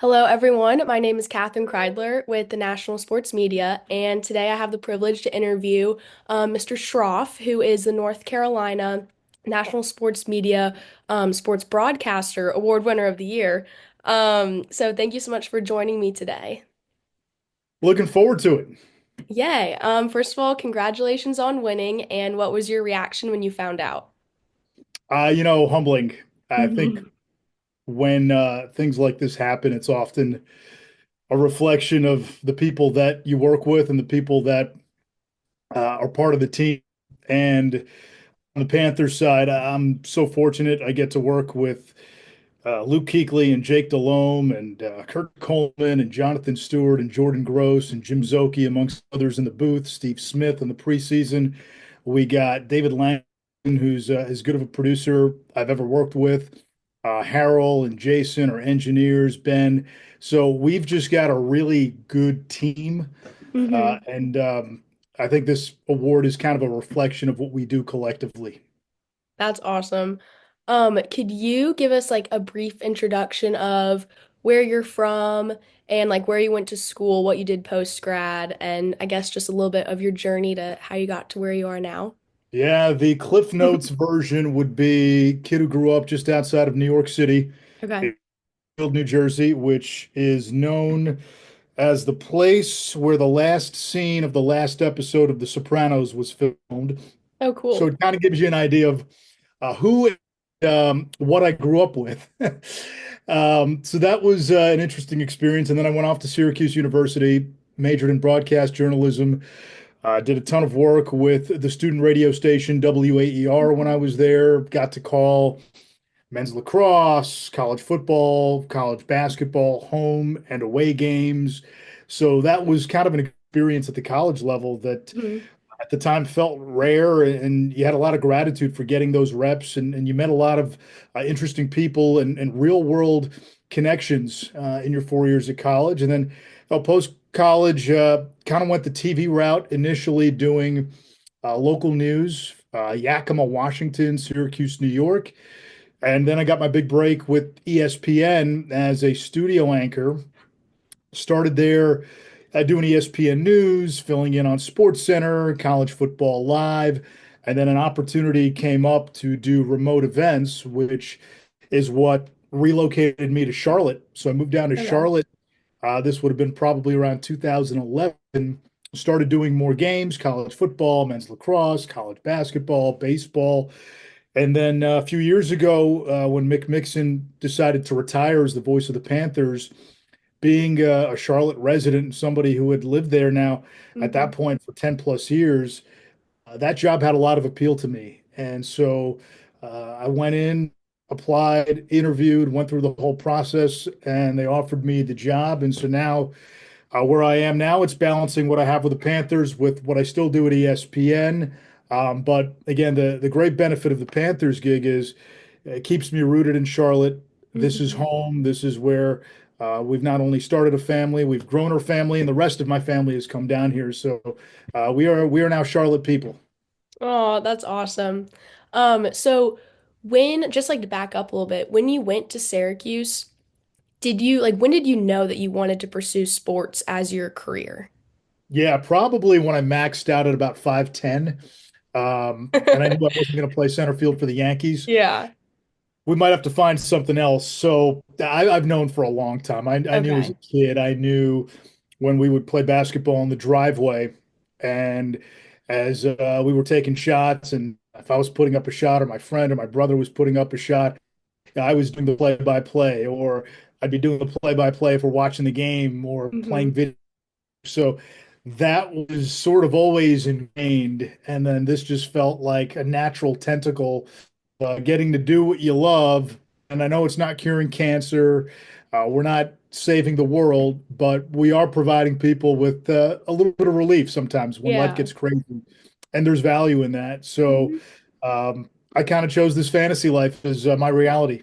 Hello, everyone. My name is Katherine Kreidler with the National Sports Media, and today I have the privilege to interview Mr. Shroff, who is the North Carolina National Sports Media Sports Broadcaster Award winner of the year. So thank you so much for joining me today. Looking forward to it. Yay. First of all, congratulations on winning, and what was your reaction when you found out? Humbling. I think when things like this happen, it's often a reflection of the people that you work with and the people that are part of the team. And on the Panthers side, I'm so fortunate I get to work with Luke Kuechly and Jake Delhomme and Kurt Coleman and Jonathan Stewart and Jordan Gross and Jim Zoki, amongst others in the booth, Steve Smith in the preseason. We got David Lang, who's as good of a producer I've ever worked with. Harold and Jason are engineers, Ben. So we've just got a really good team. And I think this award is kind of a reflection of what we do collectively. That's awesome. Could you give us like a brief introduction of where you're from and like where you went to school, what you did post grad, and I guess just a little bit of your journey to how you got to where you are now? Yeah, the Cliff Notes version would be kid who grew up just outside of New York City, Okay. New Jersey, which is known as the place where the last scene of the last episode of The Sopranos was filmed. Oh, So cool. it kind of gives you an idea of who what I grew up with. So that was an interesting experience. And then I went off to Syracuse University, majored in broadcast journalism, did a ton of work with the student radio station WAER when I was there, got to call men's lacrosse, college football, college basketball, home and away games. So that was kind of an experience at the college level that Mhm. at the time felt rare, and you had a lot of gratitude for getting those reps, and you met a lot of interesting people and real world connections in your 4 years at college. And then post college, kind of went the TV route, initially doing local news, Yakima, Washington, Syracuse, New York. And then I got my big break with ESPN as a studio anchor. Started there doing ESPN News, filling in on Sports Center, College Football Live, and then an opportunity came up to do remote events, which is what relocated me to Charlotte. So I moved down to Okay. Charlotte. This would have been probably around 2011. Started doing more games, college football, men's lacrosse, college basketball, baseball. And then a few years ago, when Mick Mixon decided to retire as the voice of the Panthers, being a Charlotte resident and somebody who had lived there now at that Mhm. point for 10 plus years, that job had a lot of appeal to me. And so I went in, applied, interviewed, went through the whole process, and they offered me the job. And so now, where I am now, it's balancing what I have with the Panthers with what I still do at ESPN. But again, the great benefit of the Panthers gig is it keeps me rooted in Charlotte. This is Mhm. home. This is where we've not only started a family, we've grown our family, and the rest of my family has come down here. So we are now Charlotte people. Oh, that's awesome. So when just like to back up a little bit, when you went to Syracuse, did you like when did you know that you wanted to pursue sports as your career? Yeah, probably when I maxed out at about 5'10", and I knew I wasn't going to play center field for the Yankees. Yeah. We might have to find something else. So I've known for a long time. I knew as a Okay. kid. I knew when we would play basketball in the driveway, and as we were taking shots, and if I was putting up a shot, or my friend or my brother was putting up a shot, I was doing the play-by-play, or I'd be doing the play-by-play if we're watching the game or playing Hmm. video. So that was sort of always ingrained, and then this just felt like a natural tentacle, getting to do what you love. And I know it's not curing cancer. We're not saving the world, but we are providing people with a little bit of relief sometimes when life Yeah. gets crazy. And there's value in that. So Hmm. I kind of chose this fantasy life as my reality.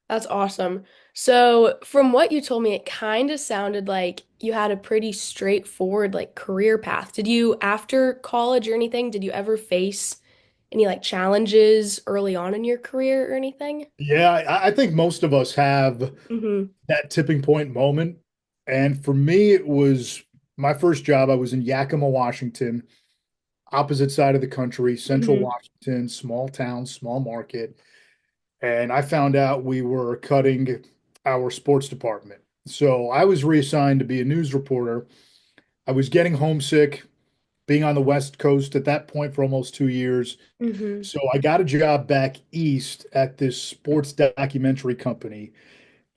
That's awesome. So, from what you told me, it kind of sounded like you had a pretty straightforward like career path. Did you, after college or anything, did you ever face any like challenges early on in your career or anything? Yeah, I think most of us have Mm-hmm. that tipping point moment. And for me, it was my first job. I was in Yakima, Washington, opposite side of the country, central Mm-hmm. Washington, small town, small market. And I found out we were cutting our sports department. So I was reassigned to be a news reporter. I was getting homesick, being on the West Coast at that point for almost 2 years. Mm-hmm. So I got a job back east at this sports documentary company.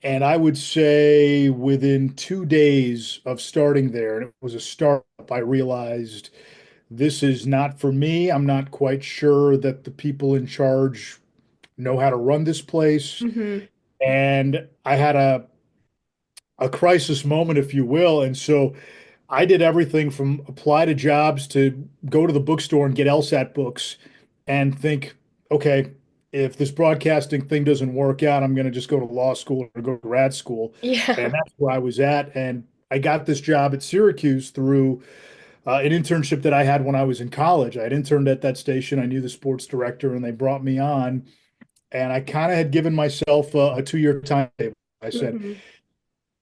And I would say within 2 days of starting there, and it was a startup, I realized this is not for me. I'm not quite sure that the people in charge know how to run this place. Mm-hmm. And I had a crisis moment, if you will. And so I did everything from apply to jobs to go to the bookstore and get LSAT books and think, okay, if this broadcasting thing doesn't work out, I'm going to just go to law school or go to grad school. And Yeah. that's where I was at. And I got this job at Syracuse through an internship that I had when I was in college. I had interned at that station. I knew the sports director, and they brought me on. And I kind of had given myself a 2 year timetable. I said, Mm-hmm.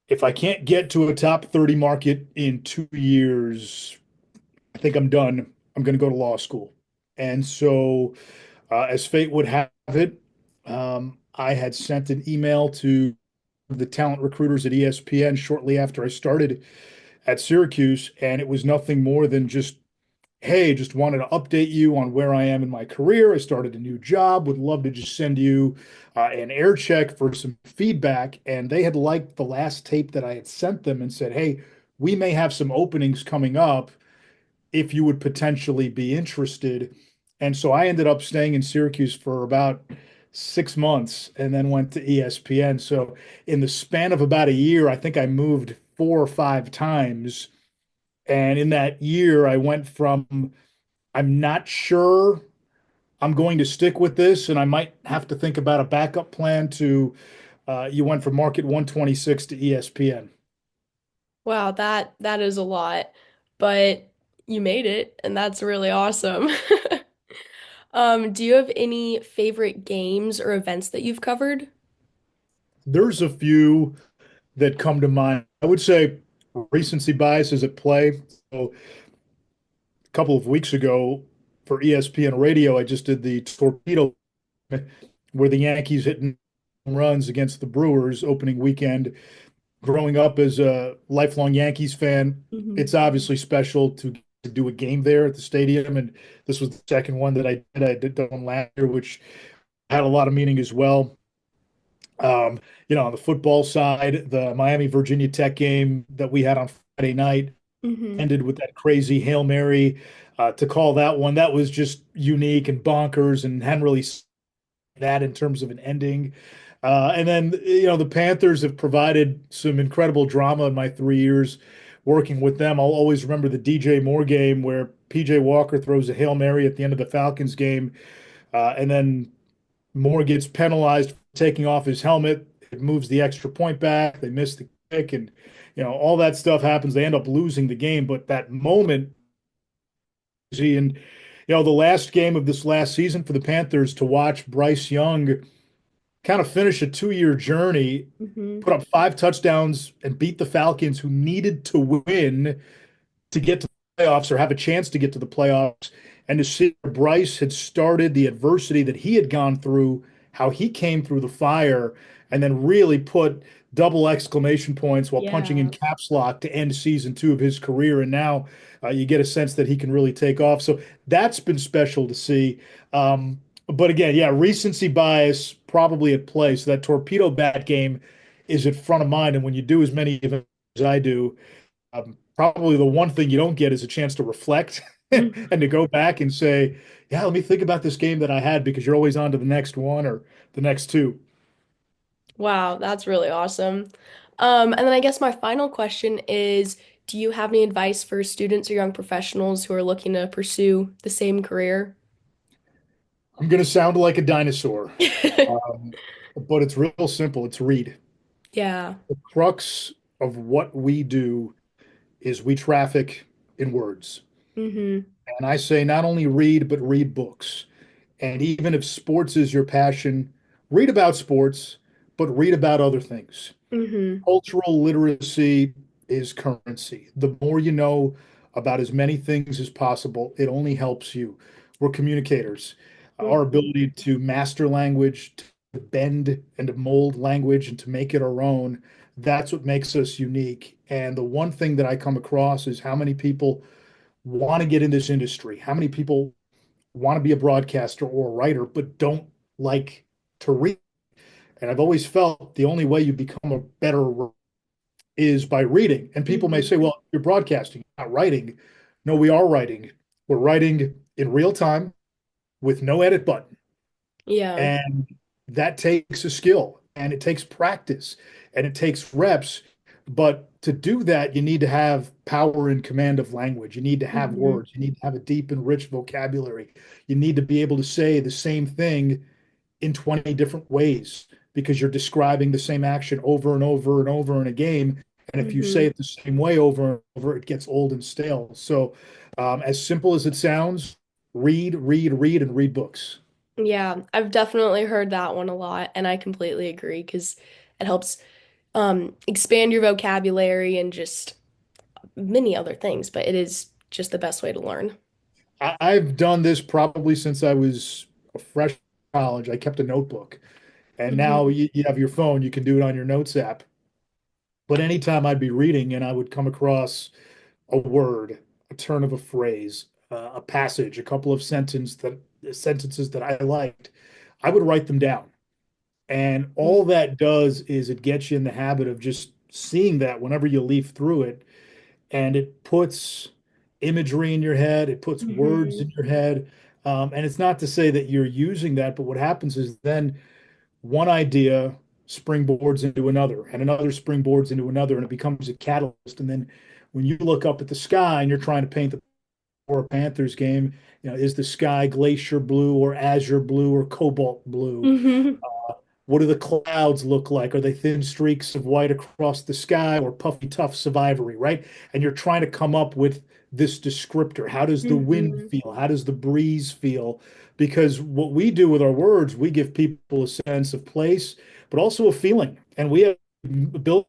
if I can't get to a top 30 market in 2 years, I think I'm done. I'm going to go to law school. And so, as fate would have it, I had sent an email to the talent recruiters at ESPN shortly after I started at Syracuse, and it was nothing more than just, hey, just wanted to update you on where I am in my career. I started a new job, would love to just send you an air check for some feedback. And they had liked the last tape that I had sent them and said, hey, we may have some openings coming up if you would potentially be interested. And so I ended up staying in Syracuse for about 6 months and then went to ESPN. So in the span of about a year, I think I moved 4 or 5 times. And in that year, I went from I'm not sure I'm going to stick with this, and I might have to think about a backup plan to you went from Market 126 to ESPN. Wow, that is a lot, but you made it, and that's really awesome. Do you have any favorite games or events that you've covered? There's a few that come to mind. I would say recency bias is at play. So a couple of weeks ago for ESPN radio, I just did the torpedo where the Yankees hit runs against the Brewers opening weekend. Growing up as a lifelong Yankees fan, Hmm. it's obviously special to do a game there at the stadium. And this was the second one that I did. I did one last year, which had a lot of meaning as well. On the football side, the Miami Virginia Tech game that we had on Friday night Hmm. ended with that crazy Hail Mary. To call that one, that was just unique and bonkers, and hadn't really seen that in terms of an ending. And then, the Panthers have provided some incredible drama in my 3 years working with them. I'll always remember the DJ Moore game where PJ Walker throws a Hail Mary at the end of the Falcons game. And then Moore gets penalized for taking off his helmet. It moves the extra point back. They miss the kick, and all that stuff happens. They end up losing the game. But that moment, and the last game of this last season for the Panthers to watch Bryce Young kind of finish a 2 year journey, Hmm. put up 5 touchdowns, and beat the Falcons, who needed to win to get to the playoffs or have a chance to get to the playoffs. And to see Bryce had started the adversity that he had gone through, how he came through the fire, and then really put double exclamation points while punching in Yeah. caps lock to end season 2 of his career. And now you get a sense that he can really take off. So that's been special to see. But again, yeah, recency bias probably at play. So that torpedo bat game is at front of mind. And when you do as many events as I do, probably the one thing you don't get is a chance to reflect Mhm. and to go back and say, yeah, let me think about this game that I had, because you're always on to the next one or the next two. Wow, that's really awesome. And then I guess my final question is, do you have any advice for students or young professionals who are looking to pursue the same career? I'm going to sound like a dinosaur, um, but it's real simple. It's read. Yeah. The crux of what we do is we traffic in words. Hmm. And I say not only read, but read books. And even if sports is your passion, read about sports, but read about other things. Hmm. Cultural literacy is currency. The more you know about as many things as possible, it only helps you. We're communicators. Our Hmm. ability to master language, to bend and to mold language and to make it our own, that's what makes us unique. And the one thing that I come across is how many people want to get in this industry, how many people want to be a broadcaster or a writer, but don't like to read. And I've always felt the only way you become a better is by reading. And people may Hmm. say, well, you're broadcasting, you're not writing. No, we are writing. We're writing in real time with no edit button. Yeah. And that takes a skill and it takes practice and it takes reps. But to do that, you need to have power and command of language. You need to have Hmm. words. You need to have a deep and rich vocabulary. You need to be able to say the same thing in 20 different ways because you're describing the same action over and over and over in a game. And if you say Hmm. it the same way over and over, it gets old and stale. So, as simple as it sounds, read, read, read, and read books. Yeah, I've definitely heard that one a lot, and I completely agree because it helps expand your vocabulary and just many other things, but it is just the best way to learn. I've done this probably since I was a fresh in college. I kept a notebook, and now Hmm. you have your phone. You can do it on your notes app. But anytime I'd be reading and I would come across a word, a turn of a phrase, a passage, a couple of sentences that I liked, I would write them down. And all that does is it gets you in the habit of just seeing that whenever you leaf through it, and it puts imagery in your head, it puts words Hmm. in your head. And it's not to say that you're using that, but what happens is then one idea springboards into another and another springboards into another, and it becomes a catalyst. And then when you look up at the sky and you're trying to paint the or a Panthers game, is the sky glacier blue or azure blue or cobalt blue? Hmm. What do the clouds look like? Are they thin streaks of white across the sky or puffy tufts of ivory, right? And you're trying to come up with this descriptor. How does the wind Hmm. feel? How does the breeze feel? Because what we do with our words, we give people a sense of place, but also a feeling. And we have ability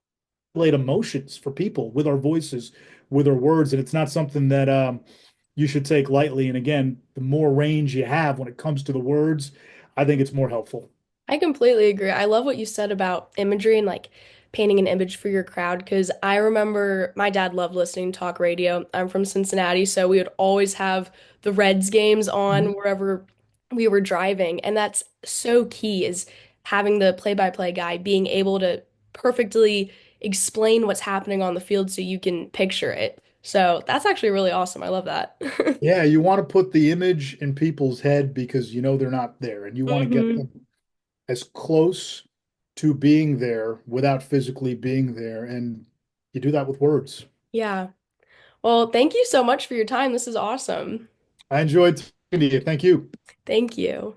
to relate emotions for people with our voices, with our words. And it's not something that you should take lightly. And again, the more range you have when it comes to the words, I think it's more helpful. I completely agree. I love what you said about imagery and like painting an image for your crowd because I remember my dad loved listening to talk radio. I'm from Cincinnati, so we would always have the Reds games on wherever we were driving. And that's so key is having the play-by-play guy being able to perfectly explain what's happening on the field so you can picture it. So that's actually really awesome. I love that. Yeah, you want to put the image in people's head because you know they're not there and you want to get Hmm. them as close to being there without physically being there. And you do that with words. Yeah. Well, thank you so much for your time. This is awesome. I enjoyed talking to you. Thank you. Thank you.